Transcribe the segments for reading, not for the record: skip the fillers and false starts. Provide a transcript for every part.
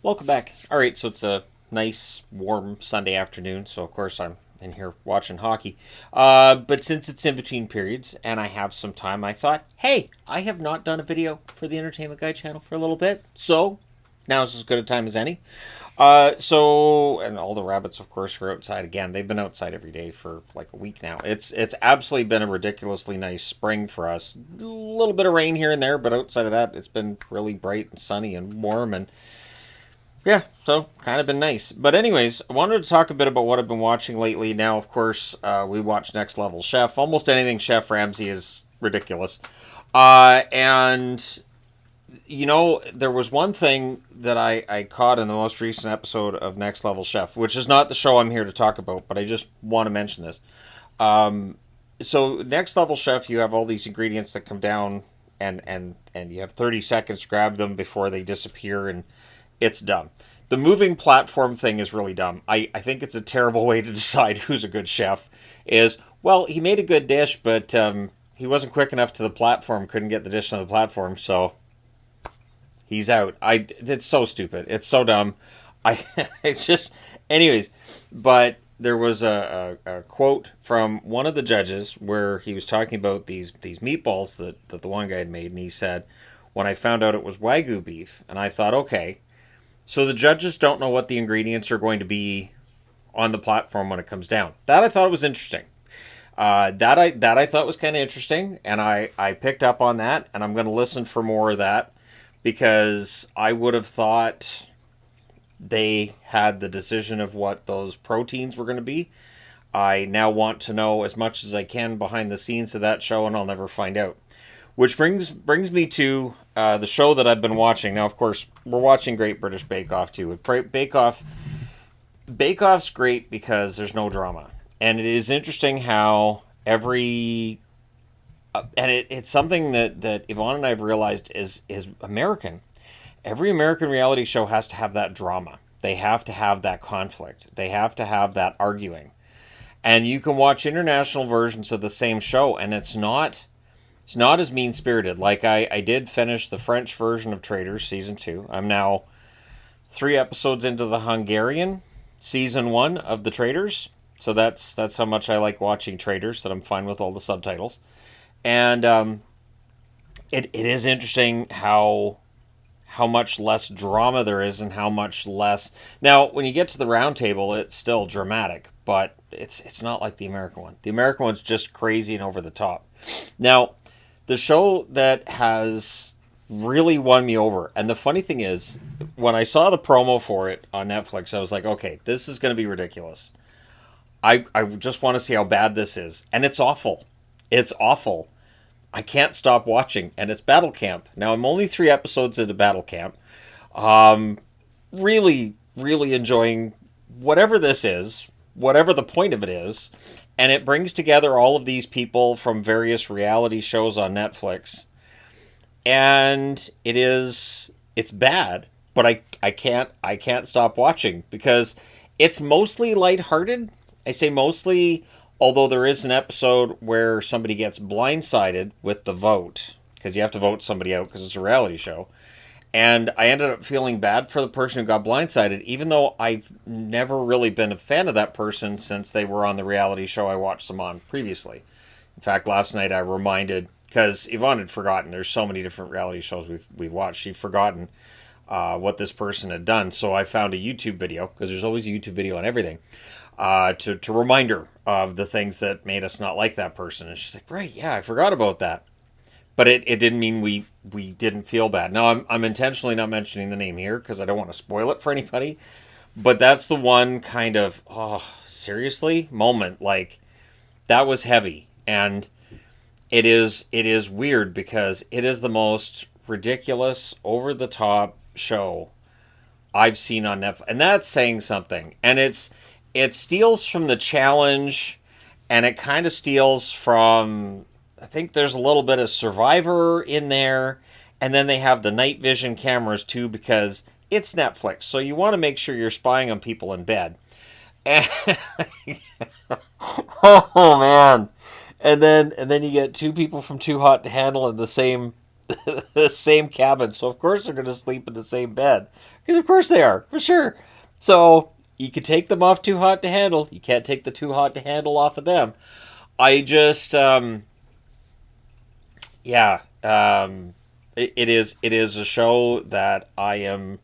Welcome back. All right, so it's a nice, warm Sunday afternoon, so of course I'm in here watching hockey. But since it's in between periods and I have some time, I thought, hey, I have not done a video for the Entertainment Guy channel for a little bit, so now's as good a time as any. And all the rabbits, of course, are outside again. They've been outside every day for like a week now. It's absolutely been a ridiculously nice spring for us. A little bit of rain here and there, but outside of that, it's been really bright and sunny and warm and yeah, so kind of been nice. But anyways, I wanted to talk a bit about what I've been watching lately. Now, of course, we watch Next Level Chef. Almost anything Chef Ramsay is ridiculous. And there was one thing that I caught in the most recent episode of Next Level Chef, which is not the show I'm here to talk about, but I just want to mention this. So Next Level Chef, you have all these ingredients that come down, and you have 30 seconds to grab them before they disappear, and it's dumb. The moving platform thing is really dumb. I think it's a terrible way to decide who's a good chef. Is, well, he made a good dish, but he wasn't quick enough to the platform, couldn't get the dish on the platform, so he's out. It's so stupid. It's so dumb. I it's just anyways, but there was a quote from one of the judges where he was talking about these meatballs that the one guy had made, and he said, when I found out it was Wagyu beef, and I thought, okay, so the judges don't know what the ingredients are going to be on the platform when it comes down. That I thought was interesting. That I thought was kind of interesting, and I picked up on that, and I'm going to listen for more of that because I would have thought they had the decision of what those proteins were going to be. I now want to know as much as I can behind the scenes of that show, and I'll never find out. Which brings me to the show that I've been watching. Now, of course, we're watching Great British Bake Off too. Bake Off's great because there's no drama, and it is interesting how it's something that Yvonne and I have realized is American. Every American reality show has to have that drama. They have to have that conflict. They have to have that arguing. And you can watch international versions of the same show, and it's not as mean spirited. Like I did finish the French version of Traitors season 2. I'm now 3 episodes into the Hungarian season 1 of the Traitors. So that's how much I like watching Traitors, that I'm fine with all the subtitles. And it is interesting how much less drama there is and how much less. Now, when you get to the round table, it's still dramatic, but it's not like the American one. The American one's just crazy and over the top. Now, the show that has really won me over, and the funny thing is, when I saw the promo for it on Netflix, I was like, okay, this is going to be ridiculous. I just want to see how bad this is. And it's awful. It's awful. I can't stop watching, and it's Battle Camp. Now, I'm only 3 episodes into Battle Camp. Really, really enjoying whatever this is, whatever the point of it is. And it brings together all of these people from various reality shows on Netflix. And it's bad, but I can't stop watching because it's mostly lighthearted. I say mostly, although there is an episode where somebody gets blindsided with the vote, because you have to vote somebody out because it's a reality show. And I ended up feeling bad for the person who got blindsided, even though I've never really been a fan of that person since they were on the reality show I watched them on previously. In fact, last night I reminded, because Yvonne had forgotten, there's so many different reality shows we've watched, she'd forgotten what this person had done. So I found a YouTube video, because there's always a YouTube video on everything, to remind her of the things that made us not like that person. And she's like, right, yeah, I forgot about that. But it didn't mean we didn't feel bad. Now, I'm intentionally not mentioning the name here because I don't want to spoil it for anybody. But that's the one kind of, oh, seriously moment. Like, that was heavy. And it is weird because it is the most ridiculous, over-the-top show I've seen on Netflix. And that's saying something. And it steals from the challenge, and it kind of steals from, I think there's a little bit of Survivor in there, and then they have the night vision cameras too because it's Netflix, so you want to make sure you're spying on people in bed. And oh man, and then you get 2 people from Too Hot to Handle in the same the same cabin, so of course they're going to sleep in the same bed Because of course they are, for sure. So you can take them off Too Hot to Handle. You can't take the Too Hot to Handle off of them. I just, yeah, it is a show that I am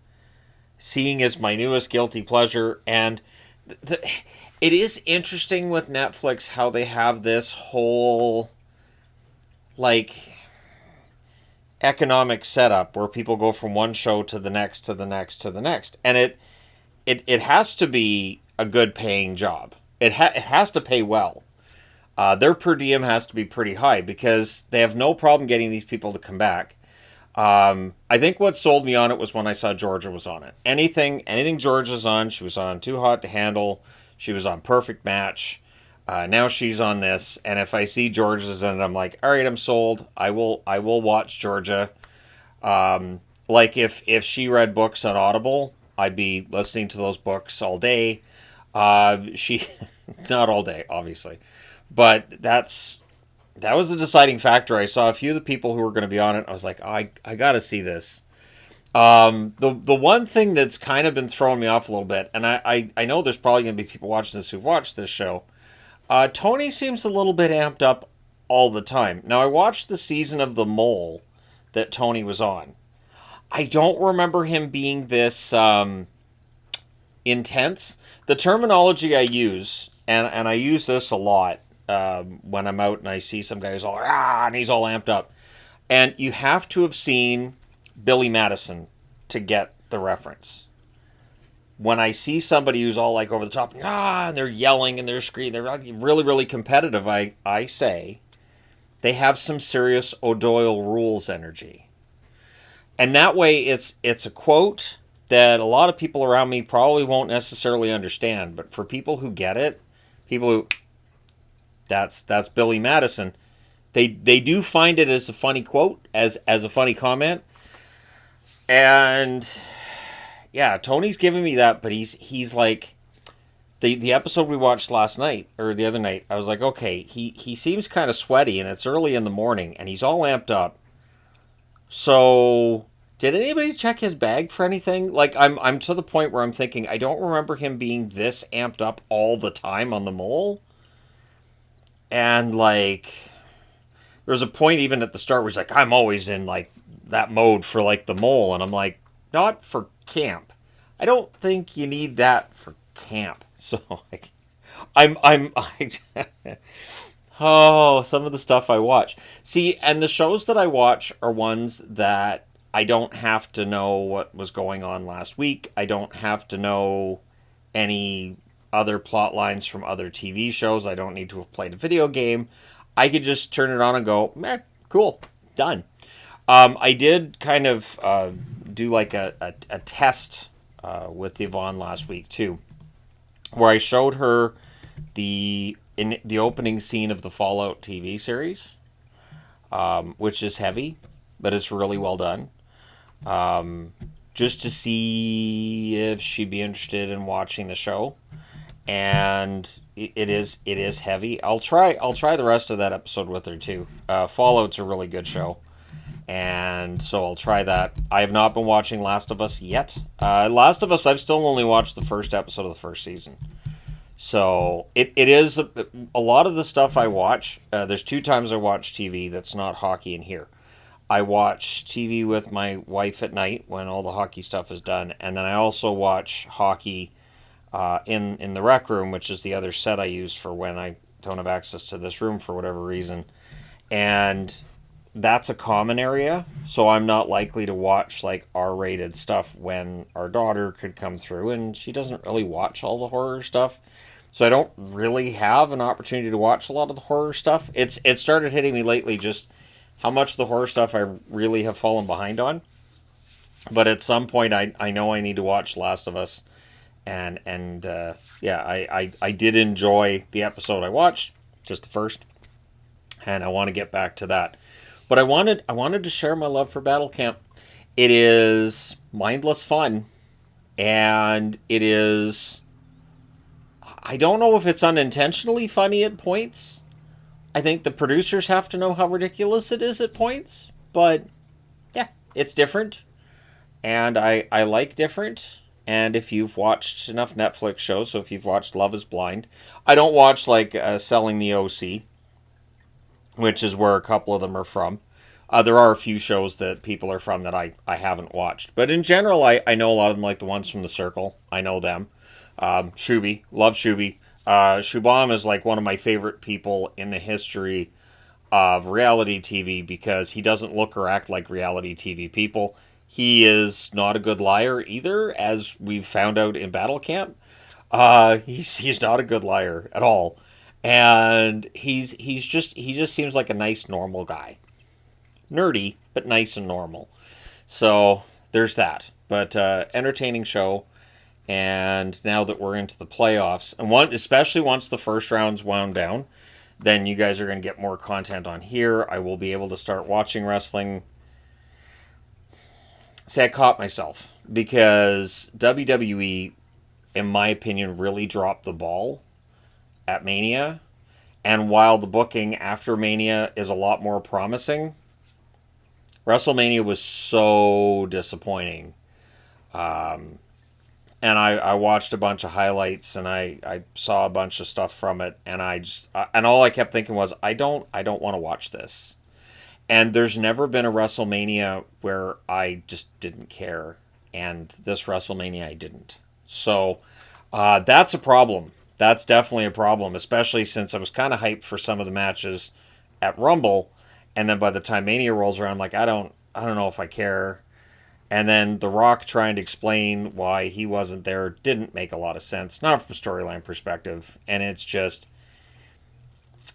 seeing as my newest guilty pleasure, and it is interesting with Netflix how they have this whole like economic setup where people go from one show to the next to the next to the next, and it has to be a good paying job. It has to pay well. Their per diem has to be pretty high because they have no problem getting these people to come back. I think what sold me on it was when I saw Georgia was on it. Anything Georgia's on, she was on Too Hot to Handle. She was on Perfect Match. Now she's on this, and if I see Georgia's in it, I'm like, all right, I'm sold. I will watch Georgia. Like if she read books on Audible, I'd be listening to those books all day. She not all day, obviously, but that was the deciding factor. I saw a few of the people who were going to be on it. I was like, I got to see this. The one thing that's kind of been throwing me off a little bit, and I know there's probably going to be people watching this who've watched this show. Tony seems a little bit amped up all the time. Now, I watched the season of The Mole that Tony was on. I don't remember him being this intense. The terminology I use, and I use this a lot when I'm out and I see some guy who's all, and he's all amped up. And you have to have seen Billy Madison to get the reference. When I see somebody who's all like over the top, and they're yelling and they're screaming, they're really, really competitive, I say they have some serious O'Doyle rules energy. And that way it's a quote that a lot of people around me probably won't necessarily understand. But for people who get it, people who, that's Billy Madison, they do find it as a funny quote, as a funny comment. And yeah, Tony's giving me that, but he's like the episode we watched last night or the other night. I was like, okay, he seems kind of sweaty, and it's early in the morning, and he's all amped up. So, did anybody check his bag for anything? Like, I'm to the point where I'm thinking I don't remember him being this amped up all the time on the Mole. And like, there's a point even at the start where he's like, I'm always in like that mode for like the Mole, and I'm like, not for camp. I don't think you need that for camp. So like, oh, some of the stuff I watch. See, and the shows that I watch are ones that I don't have to know what was going on last week. I don't have to know any other plot lines from other TV shows. I don't need to have played a video game. I could just turn it on and go, cool, done. I did kind of do like a test with Yvonne last week too, where I showed her the opening scene of the Fallout TV series, which is heavy, but it's really well done. Just to see if she'd be interested in watching the show, and it is heavy. I'll try the rest of that episode with her too. Fallout's a really good show, and so I'll try that. I have not been watching Last of Us yet. Last of Us, I've still only watched the first episode of the first season. So it is a lot of the stuff I watch. There's 2 times I watch TV that's not hockey in here. I watch TV with my wife at night when all the hockey stuff is done, and then I also watch hockey in the rec room, which is the other set I use for when I don't have access to this room for whatever reason. And that's a common area, so I'm not likely to watch like R-rated stuff when our daughter could come through, and she doesn't really watch all the horror stuff. So I don't really have an opportunity to watch a lot of the horror stuff. It started hitting me lately just how much of the horror stuff I really have fallen behind on. But at some point I know I need to watch Last of Us. And I did enjoy the episode I watched, just the first. And I want to get back to that. But I wanted to share my love for Battle Camp. It is mindless fun. And it is, I don't know if it's unintentionally funny at points. I think the producers have to know how ridiculous it is at points. But yeah, it's different. and I like different. And if you've watched enough Netflix shows, so if you've watched Love is Blind, I don't watch like Selling the OC, which is where a couple of them are from. There are a few shows that people are from that I haven't watched. But in general, I know a lot of them, like the ones from The Circle. I know them. Shuby, love Shuby. Shubham is like one of my favorite people in the history of reality TV because he doesn't look or act like reality TV people. He is not a good liar either, as we've found out in Battle Camp. He's not a good liar at all, and he just seems like a nice normal guy, nerdy but nice and normal. So there's that. But entertaining show. And now that we're into the playoffs, and especially once the first round's wound down, then you guys are going to get more content on here. I will be able to start watching wrestling. See, I caught myself because WWE, in my opinion, really dropped the ball at Mania. And while the booking after Mania is a lot more promising, WrestleMania was so disappointing. And I watched a bunch of highlights and I saw a bunch of stuff from it, and and all I kept thinking was I don't want to watch this. And there's never been a WrestleMania where I just didn't care, and this WrestleMania I didn't. So that's a problem. That's definitely a problem, especially since I was kind of hyped for some of the matches at Rumble, and then by the time Mania rolls around, I'm like I don't know if I care. And then The Rock trying to explain why he wasn't there didn't make a lot of sense, not from a storyline perspective. And it's just,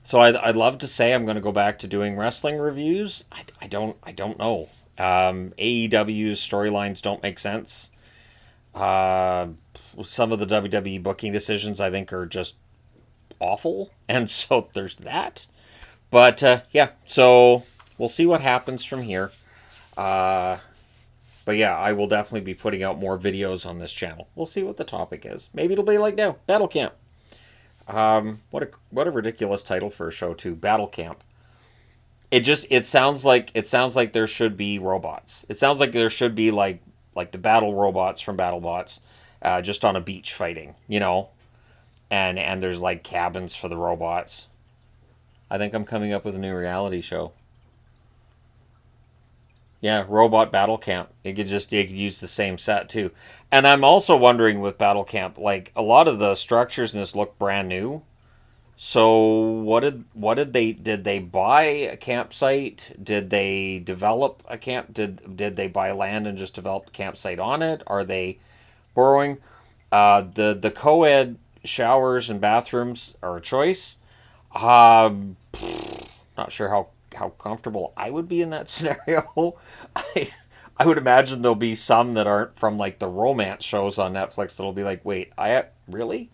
so I'd love to say I'm going to go back to doing wrestling reviews. I don't know. AEW's storylines don't make sense. Some of the WWE booking decisions I think are just awful, and so there's that. But yeah, so we'll see what happens from here. But yeah, I will definitely be putting out more videos on this channel. We'll see what the topic is. Maybe it'll be like now, Battle Camp. What a ridiculous title for a show too, Battle Camp. It sounds like there should be robots. It sounds like there should be like the battle robots from BattleBots, just on a beach fighting, and there's like cabins for the robots. I think I'm coming up with a new reality show. Yeah, Robot Battle Camp. You could use the same set too. And I'm also wondering with Battle Camp, like a lot of the structures in this look brand new. So what did they buy a campsite? Did they develop a camp? Did they buy land and just develop the campsite on it? Are they borrowing? The co-ed showers and bathrooms are a choice. Um, Not sure how comfortable I would be in that scenario. I I would imagine there'll be some that aren't from like the romance shows on Netflix that'll be like, wait, I really?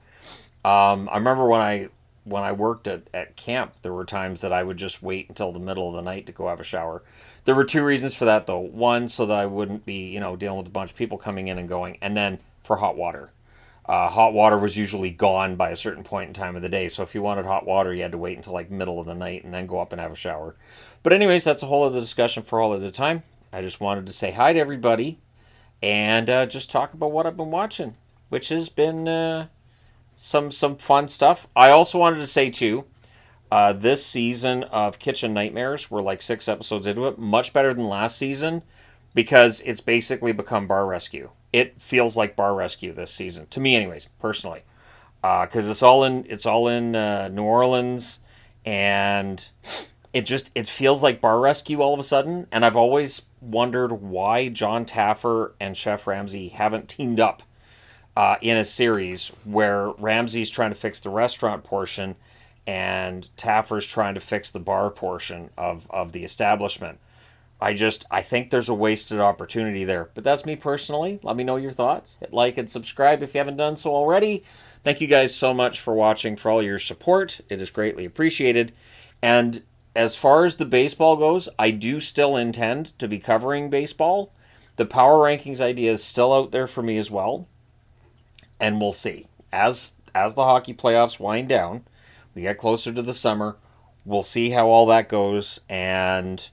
I remember when I worked at camp, there were times that I would just wait until the middle of the night to go have a shower. There were two reasons for that though. One, so that I wouldn't be, dealing with a bunch of people coming in and going, and then for hot water. Hot water was usually gone by a certain point in time of the day. So if you wanted hot water, you had to wait until like middle of the night and then go up and have a shower. But anyways, that's a whole other discussion for all of the time. I just wanted to say hi to everybody and just talk about what I've been watching, which has been some fun stuff. I also wanted to say too, this season of Kitchen Nightmares, we're like 6 episodes into it, much better than last season because it's basically become Bar Rescue. It feels like Bar Rescue this season to me, anyways, personally, because it's all in New Orleans, and it feels like Bar Rescue all of a sudden. And I've always wondered why John Taffer and Chef Ramsay haven't teamed up in a series where Ramsay's trying to fix the restaurant portion and Taffer's trying to fix the bar portion of the establishment. I think there's a wasted opportunity there. But that's me personally. Let me know your thoughts. Hit like and subscribe if you haven't done so already. Thank you guys so much for watching, for all your support. It is greatly appreciated. And as far as the baseball goes, I do still intend to be covering baseball. The power rankings idea is still out there for me as well. And we'll see. As the hockey playoffs wind down, we get closer to the summer, we'll see how all that goes. And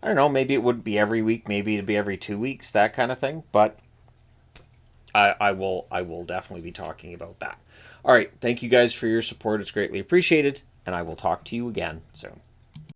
I don't know, maybe it wouldn't be every week, maybe it'd be every 2 weeks, that kind of thing. But I will definitely be talking about that. All right, thank you guys for your support. It's greatly appreciated, and I will talk to you again soon.